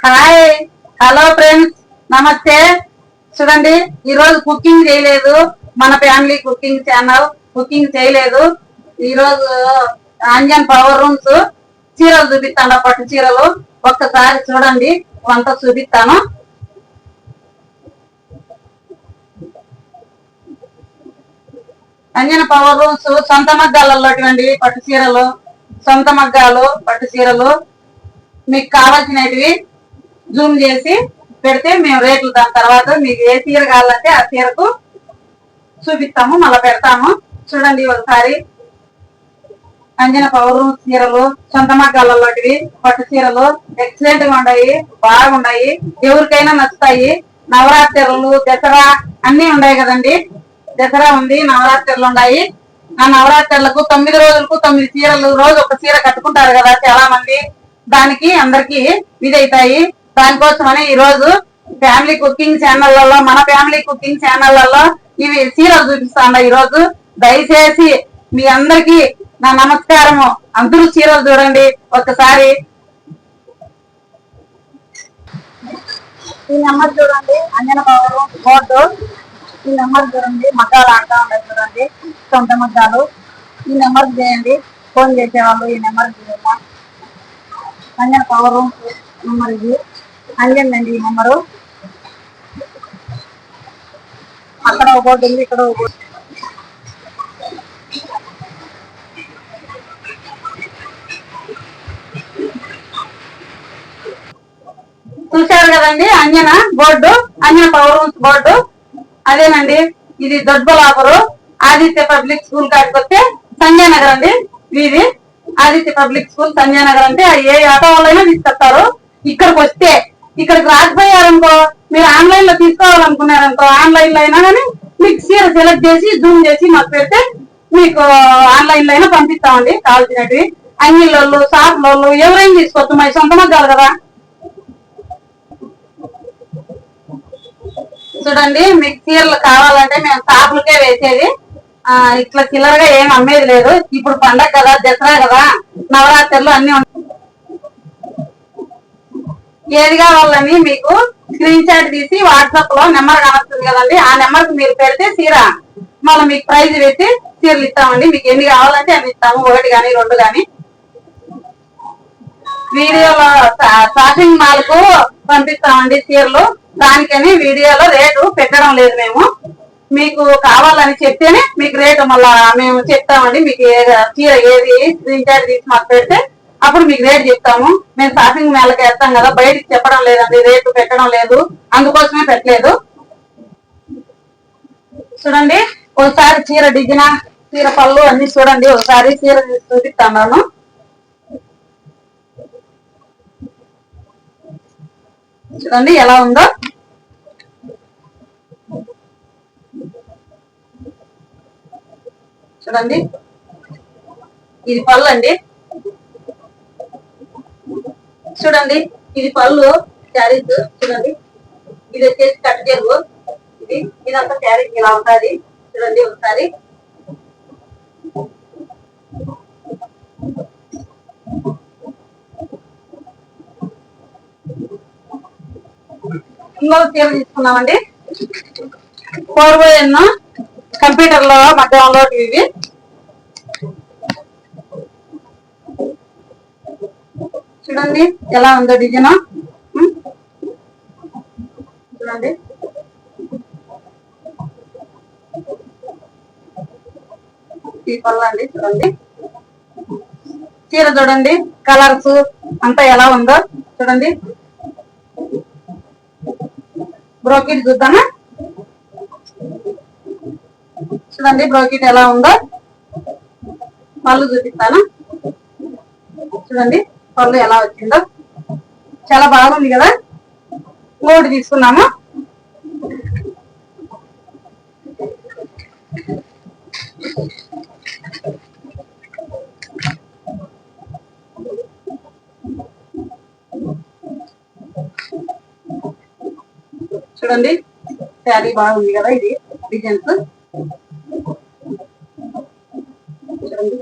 Hi, hello friends, నమస్తే. చూడండి, ఈ రోజు కుకింగ్ చేయలేదు. మన ఫ్యామిలీ కుకింగ్ ఛానల్ కుకింగ్ చేయలేదు. ఈ రోజు అంజన్ పవర్ రూమ్స్ చీరలు చూపిస్తాను, పట్టు చీరలు. ఒక్కసారి చూడండి, వంట చూపిస్తాను. అంజన పవర్ రూమ్స్ సొంత మగ్గాలలోటివండి పట్టు చీరలు, సొంత మగ్గాలు పట్టు చీరలు. మీకు కావాల్సినవి జూమ్ చేసి పెడితే మేము రేట్లు దాని తర్వాత మీకు ఏ చీర కావాలంటే ఆ చీరకు చూపిస్తాము, మళ్ళీ పెడతాము. చూడండి ఒకసారి. అంజన పవర్ రూమ్ చీరలు సొంత మగ్గాలలోటివి పట్టు చీరలు ఎక్సలెంట్ గా ఉన్నాయి, బాగున్నాయి, ఎవరికైనా నచ్చుతాయి. నవరాత్రులు, దసరా అన్ని ఉన్నాయి కదండి. దసరా ఉంది, నవరాత్రులు ఉన్నాయి. ఆ నవరాత్రులకు 9 రోజులకు 9 చీరలు, రోజు ఒక చీర కట్టుకుంటారు కదా చాలా మంది. దానికి అందరికి ఇదైతాయి. దానికోసమని ఈ రోజు ఫ్యామిలీ కుకింగ్ ఛానళ్లలో, మన ఫ్యామిలీ కుకింగ్ ఛానళ్లలో ఇవి చీరలు చూపిస్తాను ఈ రోజు. దయచేసి మీ అందరికి నా నమస్కారము. అందరూ చీరలు చూడండి ఒకసారి. ఈ నెంబర్ చూడండి, అంజన పవర్ బోర్డు. ఈ నెంబర్ చూడండి, మగ్గాలు ఆడుతూ ఉన్నాయి చూడండి, సొంత మగ్గాలు. ఈ నెంబర్ చేయండి, ఫోన్ చేసేవాళ్ళు ఈ నెంబర్ చేయాలి. అంజన పవర్ నెంబర్ ఇది, అంజన్ అండి ఈ నెంబరు. అక్కడ ఒక బోర్డు ఉంది, ఇక్కడ ఒక బోర్డు. చూశారు కదండి అంజన బోర్డు, అంజన పవర్ రూమ్స్ బోర్డు అదేనండి. ఇది దొడ్బలాపురు ఆదిత్య పబ్లిక్ స్కూల్ కాడికి వస్తే సంజయ్ నగర్ అండి. ఇది ఆదిత్య పబ్లిక్ స్కూల్ సంజయ్ నగర్ అంటే ఏ ఆటో వాళ్ళైనా తీసుకొస్తారు. ఇక్కడికి వస్తే, ఇక్కడికి రాకపోయారనుకో, మీరు ఆన్లైన్ లో తీసుకోవాలనుకున్నారనుకో, ఆన్లైన్ లో అయినా కానీ మీకు చీర సెలెక్ట్ చేసి జూమ్ చేసి మాకు పెడితే మీకు ఆన్లైన్ లో అయినా పంపిస్తామండి కావాల్సినవి. అంగిళ్ళు, షాపులు ఎవరైనా తీసుకోవచ్చు, మరి సొంత మగ్గాలు కదా. చూడండి, మీకు చీరలు కావాలంటే మేము షాపులకే వేసేది, ఇట్లా చిల్లరగా ఏం అమ్మేది లేదు. ఇప్పుడు పండగ కదా, దసరా కదా, నవరాత్రులు అన్ని ఏది కావాలని మీకు స్క్రీన్ షాట్ తీసి వాట్సాప్ లో నెంబర్ కనొస్తుంది కదండి, ఆ నెంబర్ కి మీరు పెడితే చీర మళ్ళీ మీకు ప్రైజ్ పెట్టి చీరలు ఇస్తామండి. మీకు ఎన్ని కావాలంటే అన్ని ఇస్తాము, 1 కానీ 2 కానీ. వీడియోలో షాపింగ్ మాల్ కు పంపిస్తామండి చీరలు. దానికని వీడియోలో రేటు పెట్టడం లేదు మేము. మీకు కావాలని చెప్తేనే మీకు రేటు మళ్ళా మేము చెప్తామండి. మీకు చీర ఏది స్క్రీన్ షాట్ తీసి మాకు పెడితే అప్పుడు మీకు రేటు చెప్తాము. మేము షాపింగ్ మాల్కి వేస్తాం కదా, బయటికి చెప్పడం లేదండి, రేటు పెట్టడం లేదు, అందుకోసమే పెట్టలేదు. చూడండి ఒకసారి చీర డిజైన్, చీర పళ్ళు అన్ని చూడండి. ఒకసారి చీర చూపిస్తాను. చూడండి ఎలా ఉందో. చూడండి, ఇది పళ్ళు అండి. చూడండి, ఇది పళ్ళు శారీస్. చూడండి, ఇది వచ్చేసి కట్ చెరువు. ఇదంతా శారీస్ ఇలా ఉంటుంది. చూడండి ఒకసారి. ఇంకొక చీర తీసుకున్నామండి, 4x కంప్యూటర్ లో మధ్యలో ఇవి. చూడండి ఎలా ఉందో డిజైన్. చూడండి, ఈ పళ్ళు అండి. చూడండి చీర, చూడండి కలర్స్ అంతా ఎలా ఉందో. చూడండి బ్రోకెట్ చూద్దామా. చూడండి బ్రోకెట్ ఎలా ఉందో. పళ్ళు చూపిస్తాను. చూడండి పళ్ళు ఎలా వచ్చిందో, చాలా బాగుంది కదా. ఇంకోటి తీసుకున్నాము. చూడండి శారీ బాగుంది కదా, ఇది డిజైన్స్. చూడండి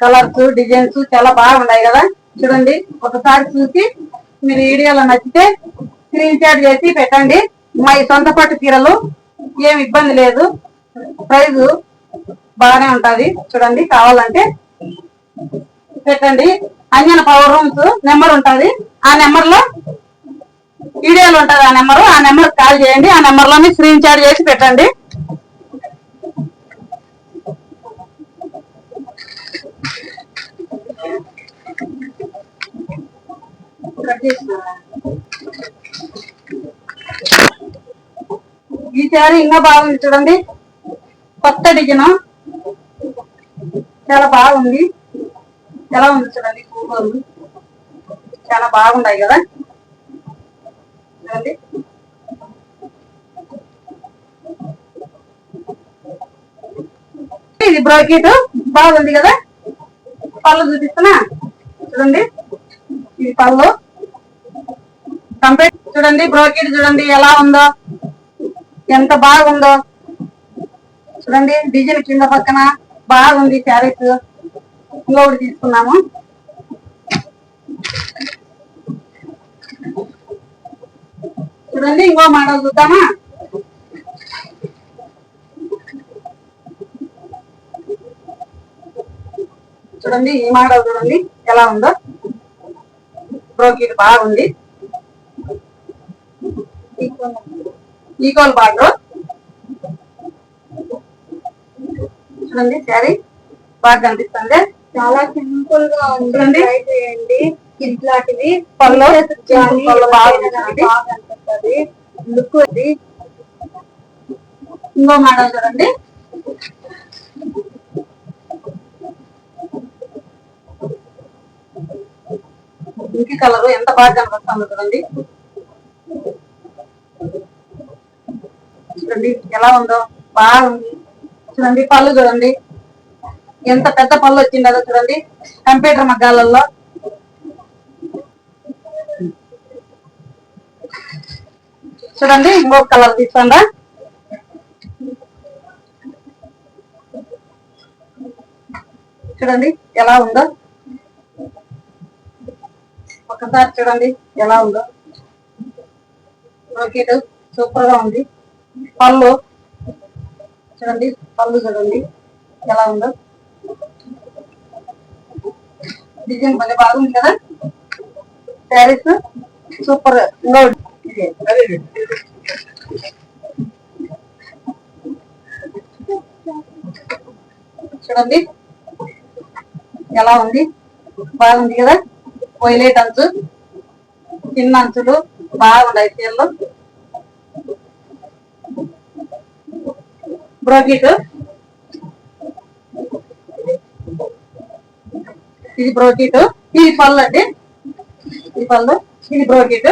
కలర్స్ డిజైన్స్ చాలా బాగున్నాయి కదా. చూడండి, ఒకసారి చూసి మీరు వీడియోలో నచ్చితే స్క్రీన్ షాట్ చేసి పెట్టండి. మా సొంత పట్టు చీరలు ఏం ఇబ్బంది లేదు, ప్రైజ్ బాగానే ఉంటది. చూడండి, కావాలంటే పెట్టండి. అంజన పవర్ రూమ్స్ నెంబర్ ఉంటది, ఆ నెంబర్ లో వీడియోలు ఉంటది. ఆ నెంబర్ కాల్ చేయండి, ఆ నెంబర్ లోని స్క్రీన్ షాట్ చేసి పెట్టండి. ఈ శారీ ఇంకా బాగుంది చూడండి, కొత్త డిజైన్ చాలా బాగుంది. ఎలా ఉంది చూడండి, పూలు చాలా బాగున్నాయి కదా. చూడండి, ఇది బ్రోకెట్ బాగుంది కదా. పళ్ళు చూపిస్తున్నా చూడండి, ఇది పళ్ళు కంప్లీట్. చూడండి బ్రోకెట్ చూడండి ఎలా ఉందో, ఎంత బాగుందో చూడండి. డిజైన్ కింద పక్కన బాగుంది. శారీస్ ఇంకొకటి తీసుకున్నాము. చూడండి, ఇంకో మోడల్ చూద్దామా. చూడండి, ఈ మోడల్ చూడండి ఎలా ఉందో. బ్రోకెట్ బాగుంది, ఈక్వల్ బార్డర్. చూడండి, శారీ బాగా కనిపిస్తుంది, చాలా సింపుల్ గా ఉంది. ట్రై చేయండి. ఇట్లాంటివి పళ్ళు బాగా కనిపిస్తుంది. లుక్ అది. ఇంకో మోడల్ చూడండి, ఇంకి కలర్ ఎంత బాగా కనిపిస్తుందో చూడండి. చూడండి ఎలా ఉందో, బాగుంది. చూడండి, పళ్ళు చూడండి ఎంత పెద్ద పళ్ళు వచ్చిందో చూడండి, కంప్యూటర్ మగ్గాలలో. చూడండి, ఇంకొక కలర్ తీసుకోండి. చూడండి ఎలా ఉందో, ఒకసారి చూడండి ఎలా ఉందో. బ్రోకెట్ సూపర్ గా ఉంది. పళ్ళు చూడండి, పళ్ళు చూడండి ఎలా ఉందో. డిజైన్ భలే బాగుంది కదా. శారీస్ సూపర్. చూడండి ఎలా ఉంది, బాగుంది కదా. వైలెట్ అంచు, చిన్న అంచులు బాగున్నాయి చీరలు. బ్రోకెట్ ఇది బ్రోకెట్, ఇది పళ్ళు అండి. ఈ పళ్ళు, ఇది బ్రోకెట్.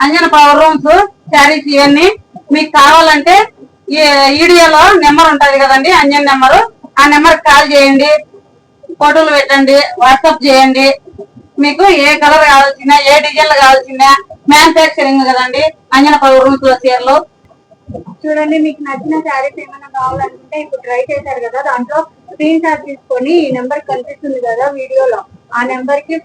అంజన పవర్ రూమ్స్ శారీస్ ఇవన్నీ మీకు కావాలంటే ఈ వీడియోలో నెంబర్ ఉంటది కదండి, అంజన నెంబరు. ఆ నెంబర్ కాల్ చేయండి, ఫోటోలు పెట్టండి, వాట్సాప్ చేయండి. మీకు ఏ కలర్ కావాల్సిన, ఏ డిజైన్లు కావాల్సిన మ్యానుఫ్యాక్చరింగ్ కదండి అంజన పవర్ రూమ్స్ లో చీరలు. చూడండి, మీకు నచ్చిన శారీస్ ఏమైనా కావాలనుకుంటే ఇప్పుడు ట్రై చేశారు కదా, దాంట్లో స్క్రీన్ షాట్ తీసుకొని ఈ నెంబర్ కనిపిస్తుంది కదా వీడియోలో, ఆ నెంబర్ కి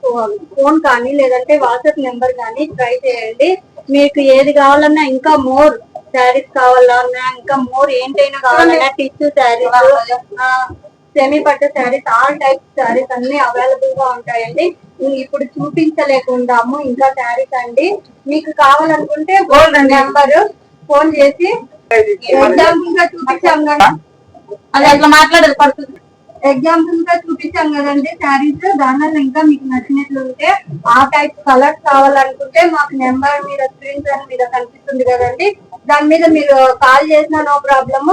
ఫోన్ కానీ లేదంటే వాట్సాప్ నెంబర్ కానీ ట్రై చేయండి. మీకు ఏది కావాలన్నా, ఇంకా మోర్ శారీస్ కావాలన్నా, ఇంకా మోర్ ఏంటైనా కావాలన్నా, టిష్యూ శారీస్, సెమీ పట్టు శారీస్, ఆల్ టైప్ శారీస్ అన్ని అవైలబుల్ గా ఉంటాయండి. ఇప్పుడు చూపించలేకుండాము ఇంకా శారీస్ అండి. మీకు కావాలనుకుంటే నెంబర్ ఫోన్ చేసి ఎగ్జాంపుల్ గా చూపించాం కదా, అది అట్లా మాట్లాడేది పడుతుంది. ఎగ్జాంపుల్ గా చూపించాం కదండి శారీస్. దానివల్ల ఇంకా మీకు నచ్చినట్లు ఉంటే, ఆ టైప్ కలర్స్ కావాలనుకుంటే మాకు నెంబర్ మీద స్క్రీన్ మీద కనిపిస్తుంది కదండి, దాని మీద మీరు కాల్ చేసినా నో ప్రాబ్లమ్.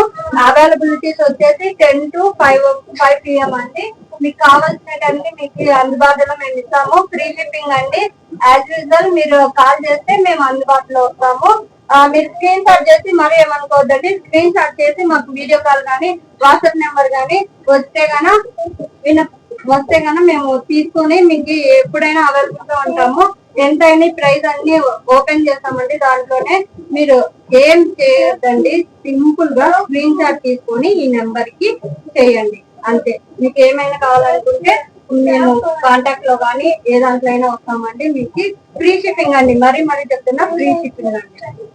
అవైలబిలిటీస్ వచ్చేసి 10 to 5 PM అండి. మీకు కావాల్సినటువంటి మీకు అందుబాటులో మేము ఇస్తాము. ఫ్రీ షిప్పింగ్ అండి. యాజ్ యూజువల్ మీరు కాల్ చేస్తే మేము అందుబాటులో వస్తాము. మీరు స్క్రీన్ షాట్ చేసి మరి ఏమనుకోవద్దండి, స్క్రీన్ షాట్ చేసి మాకు వీడియో కాల్ కానీ వాట్సాప్ నెంబర్ కానీ వస్తే గన మేము తీసుకొని మీకు ఎప్పుడైనా అవైలబుల్ గా ఉంటాము. ఎంతైనా ప్రైస్ అన్ని ఓపెన్ చేస్తామండి. దాంట్లోనే మీరు ఏం చేయొద్దండి, సింపుల్ గా స్క్రీన్ షాట్ తీసుకొని ఈ నెంబర్ కి చేయండి అంతే. మీకు ఏమైనా కావాలనుకుంటే మేము కాంటాక్ట్ లో కానీ ఏ దాంట్లో అయినా వస్తామండి. మీకు ఫ్రీ షిప్పింగ్ అండి, మరీ చెప్తున్నా, ఫ్రీ షిప్పింగ్ అండి.